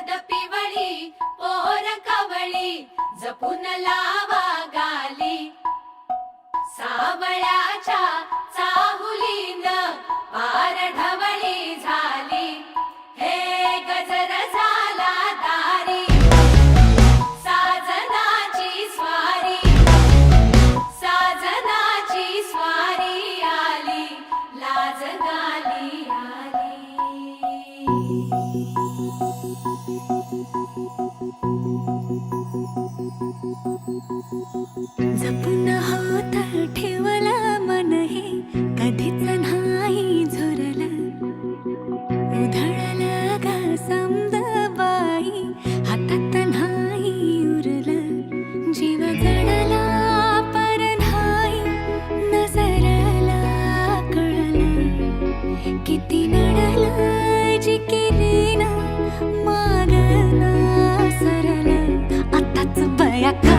हळद पिवळी पोर कवळी जपून लावा गाली सावळ्याच्या चाहुलीन पार ढवळी झाली हे गजर झाला दारी साजनाची स्वारी आली लाज गाली जपून होत ठेवला मन हे कधीच नाही झुरलं उधळलं ग समद बाई हातात नाही उरलं जीव जडला पर नाही नजरला कळलं किती नडलं जी केली ना मागना सरलं आताच बया का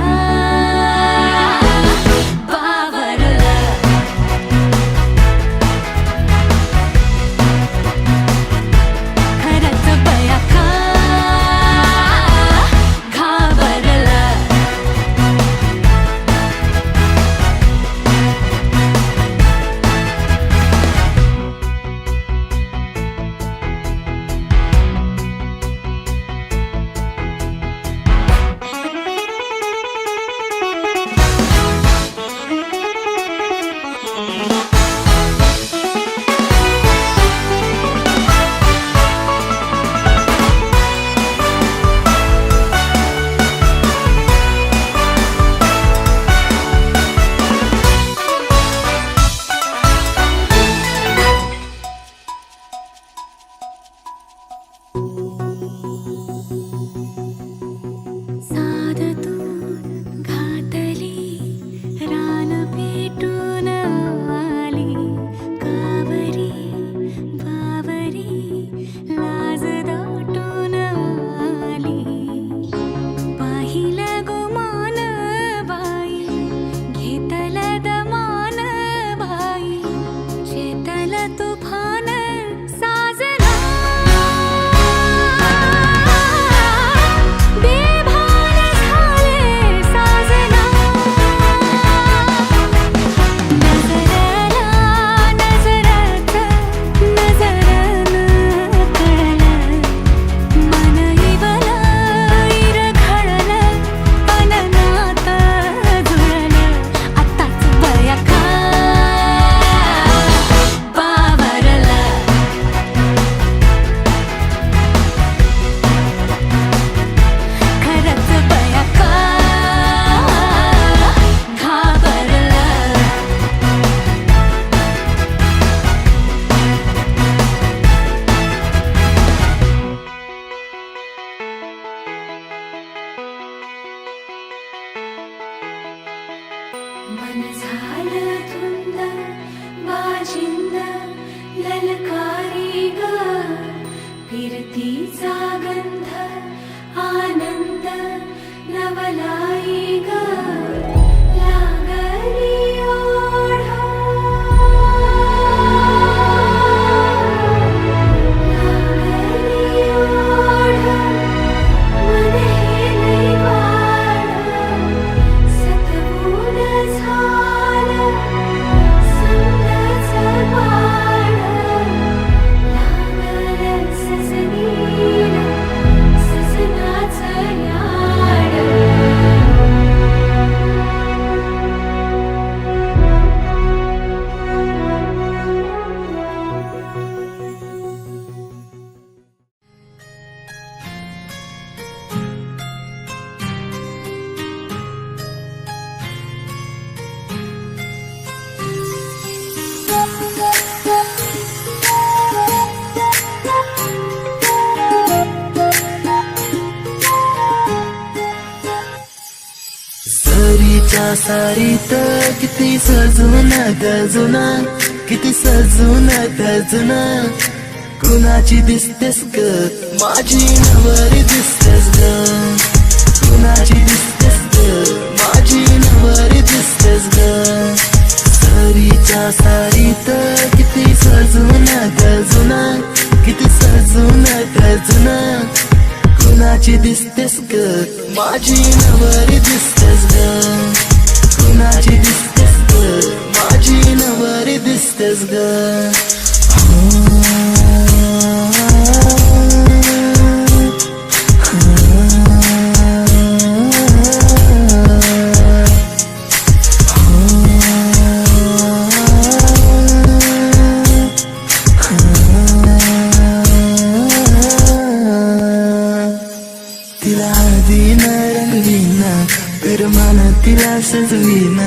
मन झालं धुंद बाजिंद ललकारी ग फिरतीचा गंध आनंद नवलाई ग लागली ओढा लागली ओढा मन हे लई वाढ सतबूड झालं समजाचं बाळ लागलं सजनीला सजनाचं याड सरीच्या सारीत किती सजून गजुना किती सजून गजुना कुणाची दिसतेस ग माझी नवरी दिसतेस ग कुणाची दिसतेस ग माझी नवरी दिसतेस ग सरीच्या सारीत किती सजून गजुना किती सजून गजुना कुणाची दिसतेस ग माझी नवरी दिसतेस ग कुणाची दिसतेस ग माझी नवरी दिसतेस ग तिला आधीन रंगवीन प्रेमान तिला सजवीन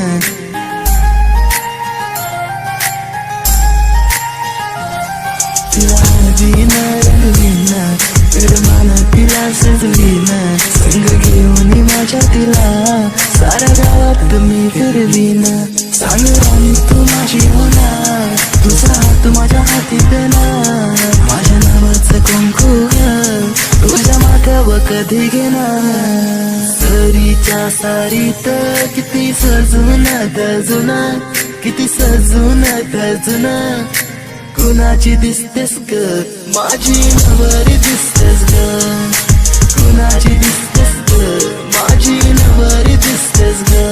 तिला आधीन रंगवीन प्रेमान तिला सजवीन संग घेऊन माझ्या तिला साऱ्या गावात मी फिरवीन सांग राणी तू माझी होणार तुझा हात माझ्या हाती देणार माझ्या नावाचं कुंकू तुझ्या माथ्यावर कधी घेणार सरीच्या सारीत किती सजून गजून किती सजून गजून कुणाची दिसतेस ग माझी नवरी दिसतेस ग कुणाची दिसतेस ग माझी नवरी दिसतेस ग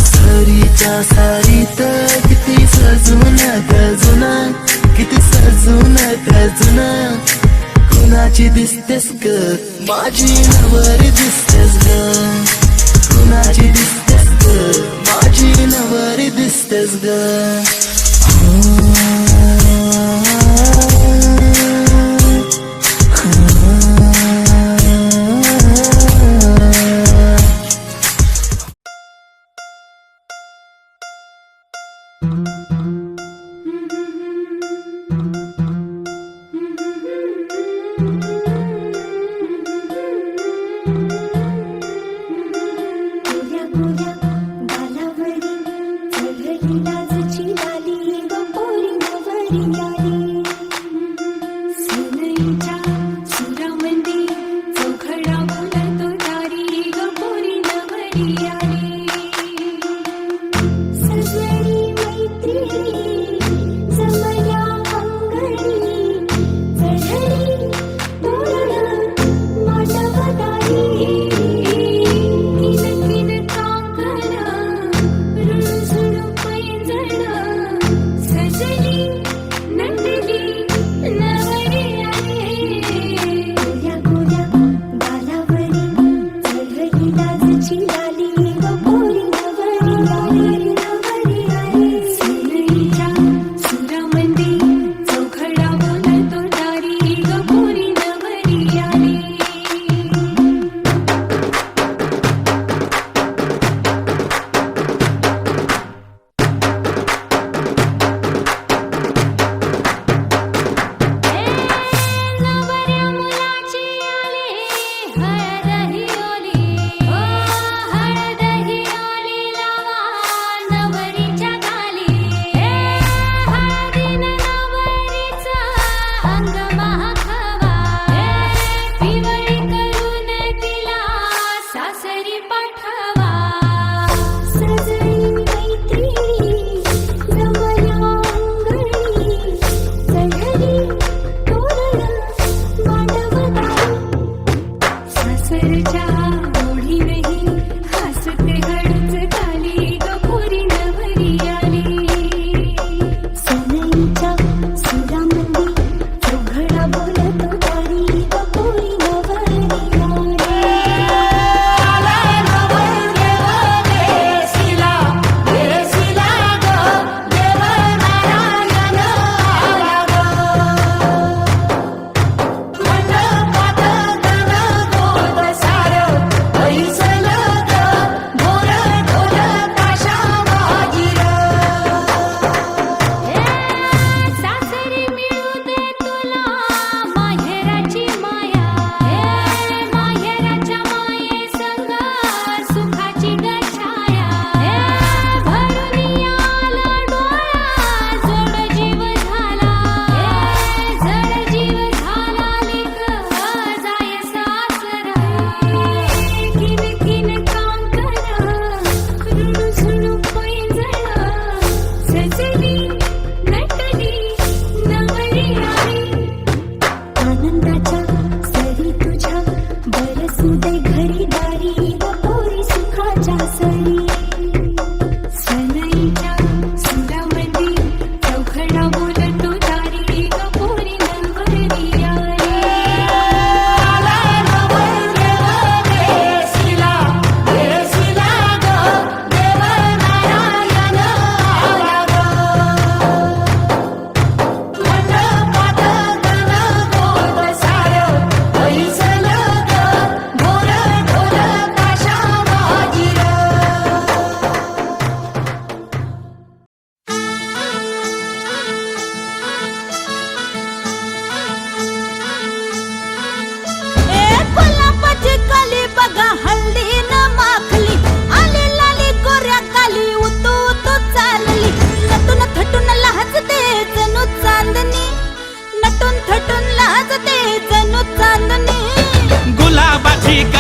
सरीच्या सारीत किती सजून गजून किती सजून गजून कुणाची दिसतेस ग माझी नवरी दिसतेस ग कुणाची दिसतेस ग माझी नवरी दिसतेस ग गोऱ्या गोऱ्या गालावरी चढली लाजची लाली ग पोरी नवरी आली सनईच्या सुरामंदी चौघडा बोलतो दारी ग पोरी नवरी आली सजनी मैत्रिणी जमल्या अंगणी चढली तोरण मांडवदारी किन काकण रुणझुण पैंजण सजली नंदली नवरी आली गोऱ्या गोऱ्या गालावरी चढली लाजची लाली ग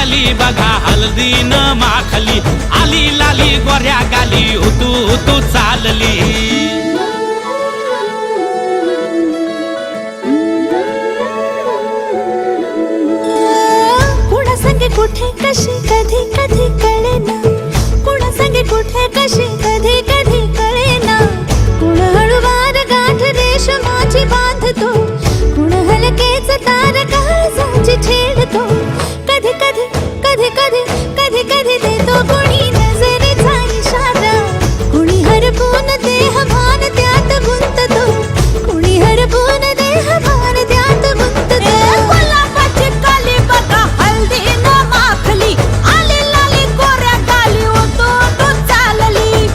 कली बघा हळदीन माखली आली लाली गोऱ्या गाली उतू उतू चालली कुणा संगे कुठे कशी कधी कधी कळेना कुणा संगे कुठे कशी कधी कधी कळेना कुण हळूवार गाठ रेशमाची बांधतो कुण हलकेच तार काळजाची छेडतो कधी कधी कधी कधी कधी कधी देतो कुणी नजरेचा इशारा कुणी हरपून देह भान त्यात गुंततो कुणी हरपून देह भान त्यात गुंततो गुलाबाची काली बघा हल्दी न माखली आली लाली गोऱ्या गाली उतू उतू चालली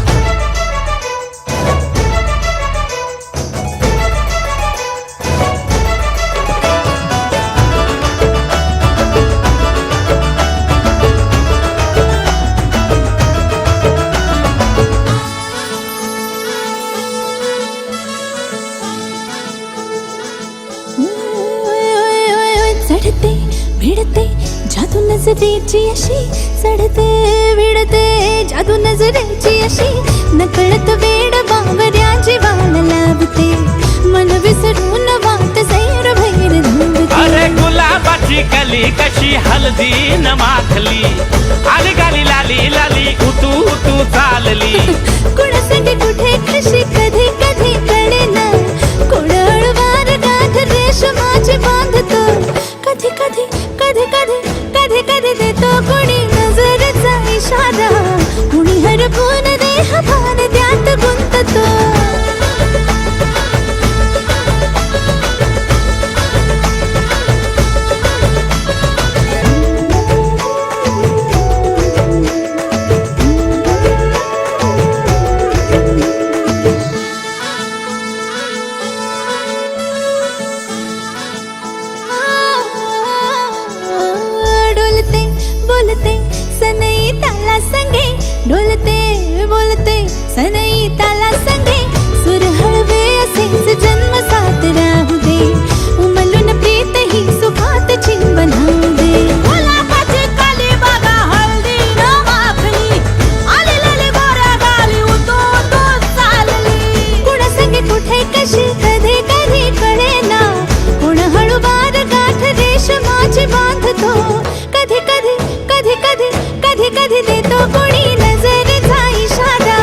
चढते भिडते जादू नजरेची अशी चढते भिडते जादू नजरेची अशी नकळत वेड बावऱ्याची वाण लावते मन विसरून वाट सैर भैर धुवते अरे गुलाबाची कली कशी हळदीन माखली आली गाली लाली लाली उतू उतू चालली कुणा संगे कुठे कशी कधी कधी कळेना कुण हळूवार गाठ रेशमाची बांधतो कधी कधी कधी कधी कधी कधी देतो कुणी नजरेचा इशारा कुणी हरपून देह भान त्यात गुंततो डोलते बोलते सनई ताला संगे डोलते बोलते सनई ताला संगे सुर हळवे असेच जन्म साथ राहू दे उमलून प्रीत ही सुखात चिंबन होऊ दे गुलाबाची काली बघा हल्दी न माखली आली लाली गोऱ्या गाली उतू उतू चालली कुणा संगे कुठे कशी कधी कधी कळेना कुण हळूवार गाठ रेशमाची बांधतो कधी कधी कधी कधी कधी कधी देतो कुणी नजरेचा इशारा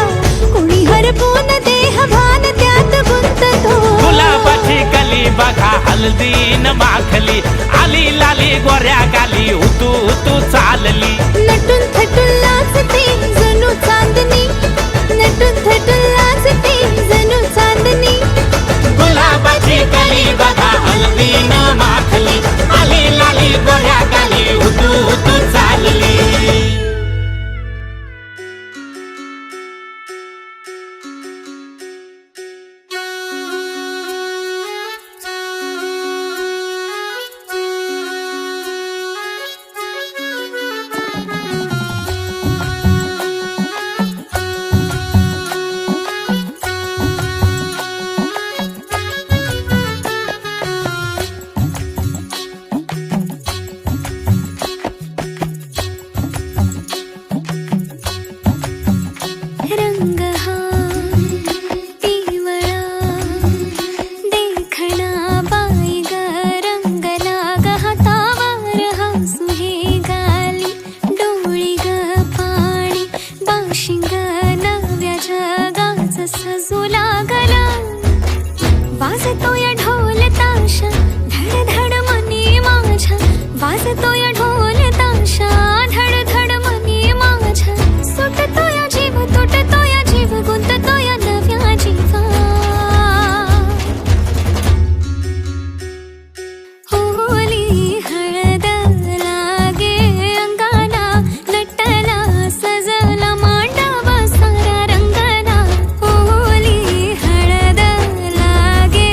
कुणी हरपून देह भान त्यात गुंततो गुलाबाची कली बघा हळदीन माखली आली लाली गोऱ्या गाली उतू उतू चालली नटून थटून लाजते जणू चांदणी नटून थटून लाजते जणू चांदणी गुलाबाची कली बघा हळदीन माखली आली लाली गोऱ्या गाली उतू उतू चालली रंग हा पिवळा देखणा बाई ग रंगला ग हातावर हसू हे गाली डोळी ग पाणी बाशिंग नव्या जगाच सजू लागला वाजतोय ढोल ताशा धड धड मनी माझ्या वाजतोय ढोल ताशा धड धड मनी माझ्या सुटतोय जीव तुटतोय जीव गुंततोय नव्या जीवा होली हळद लागे अंगाला नटला सजला मांडव सारा रंगला होली हळद लागे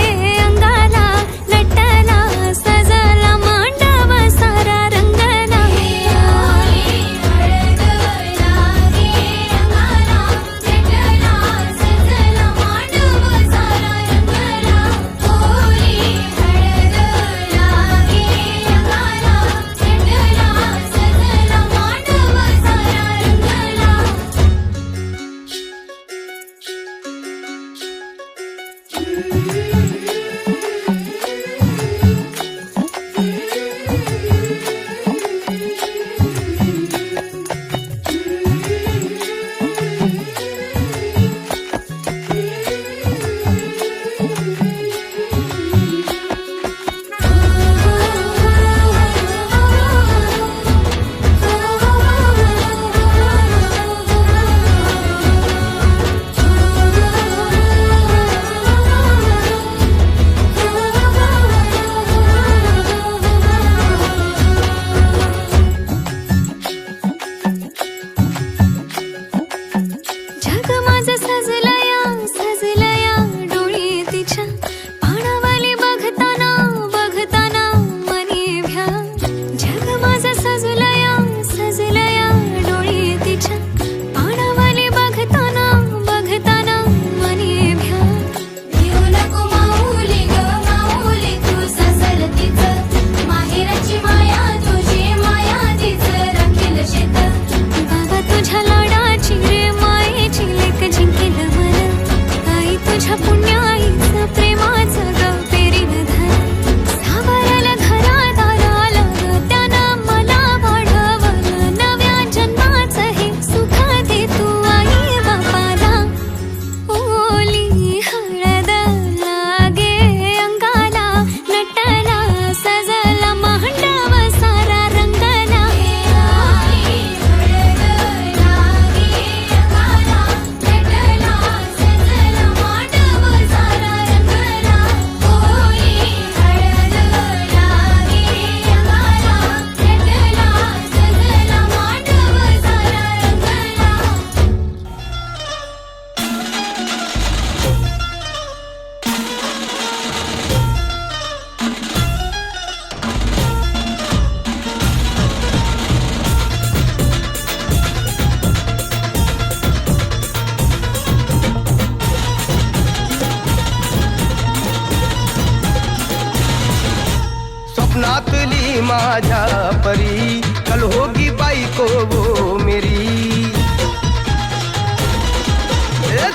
माझ्या परी, कल होगी बायको वो मेरी.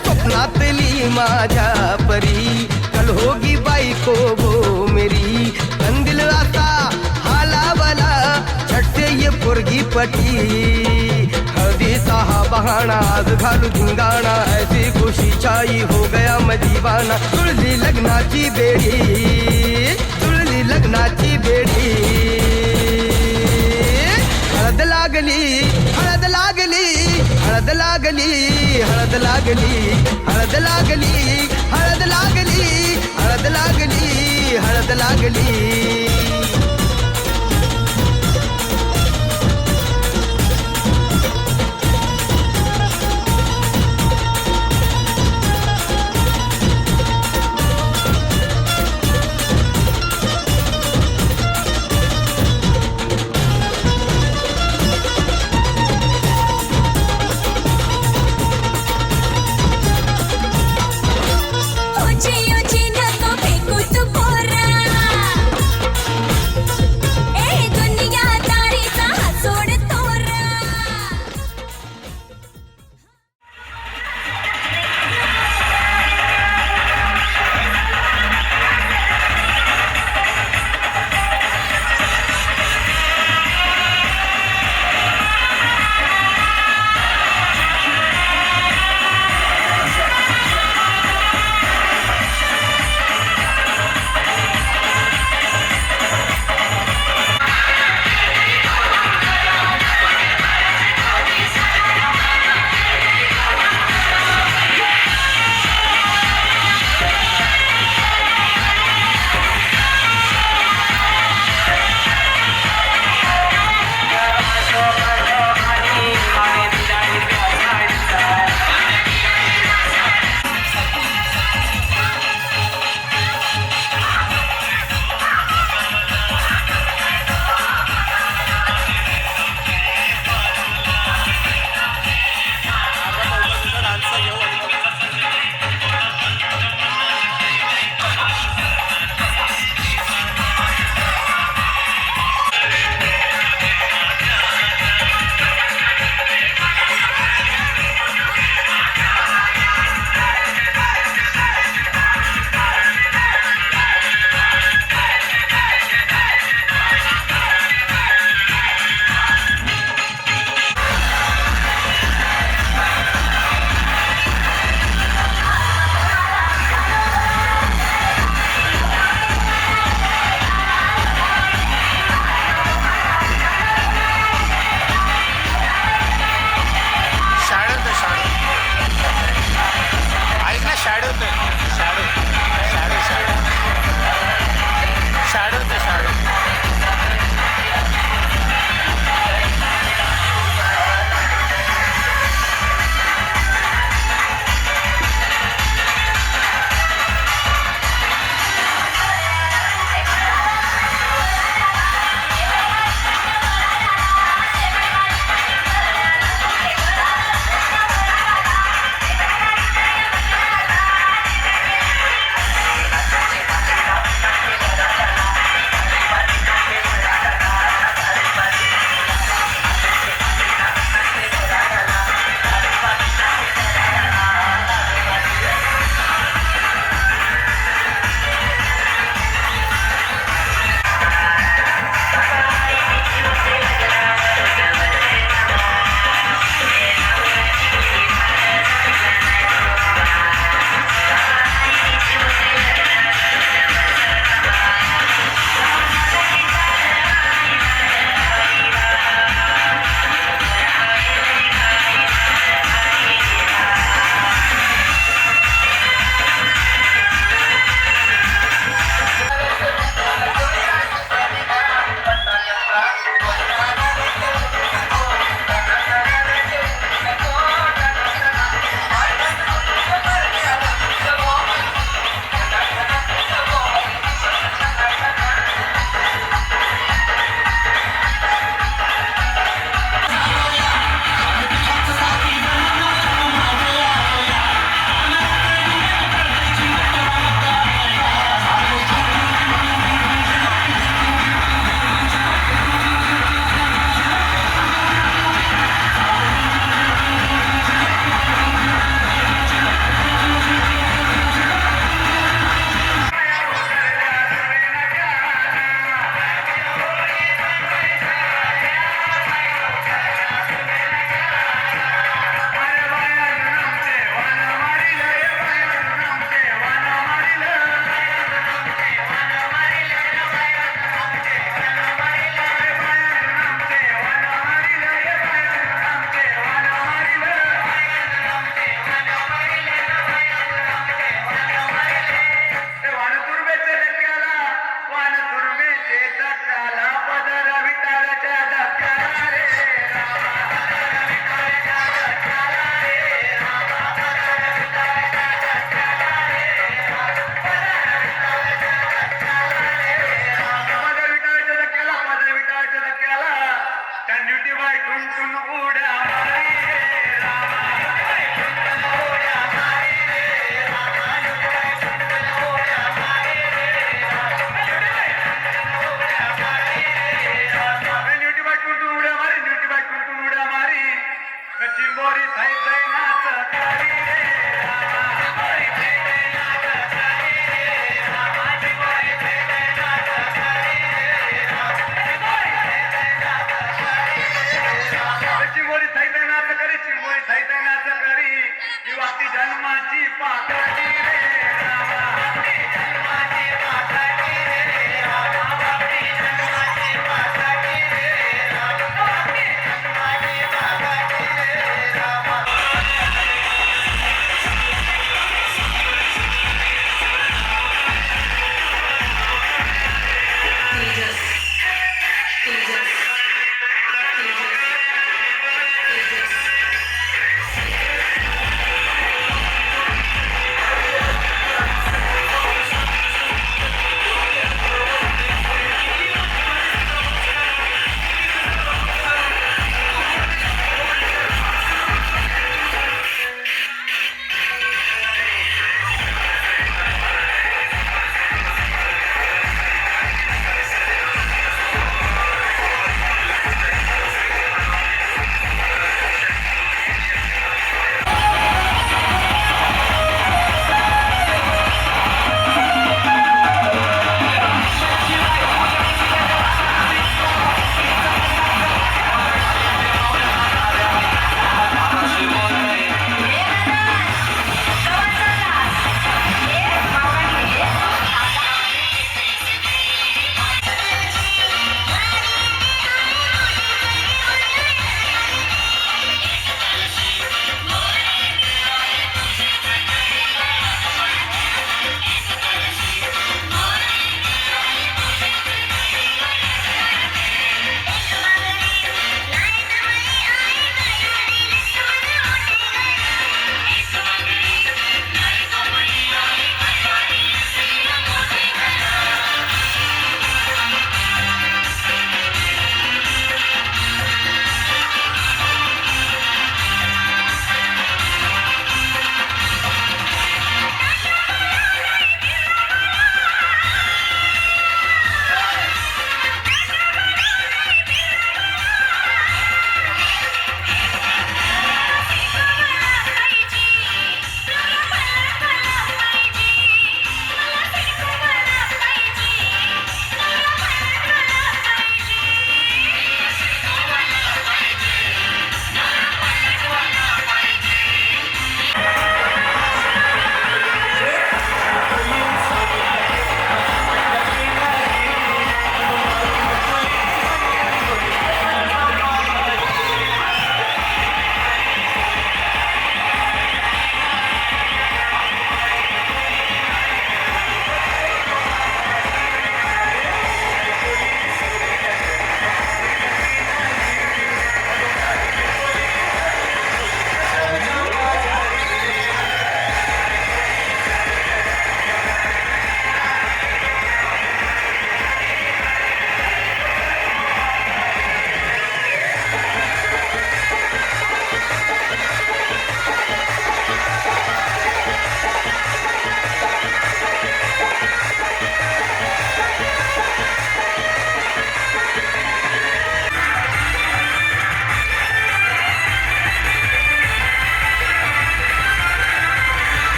स्वप्नातली माझ्या परी, कल होगी बायको वो मेरी. कंदिल आता हालावला, छटते ये पोरगी पटी. हळदी सहा बहाना आज घालू धिंगाणा, ऐसी खुशी छाई हो गया मदीवाना. तुळली लग्नाची बेडी, तुळली लग्नाची बेडी. हळद लागली, हळद लागली, हळद लागली, हळद लागली, हळद लागली, हळद लागली, हळद लागली, हळद लागली.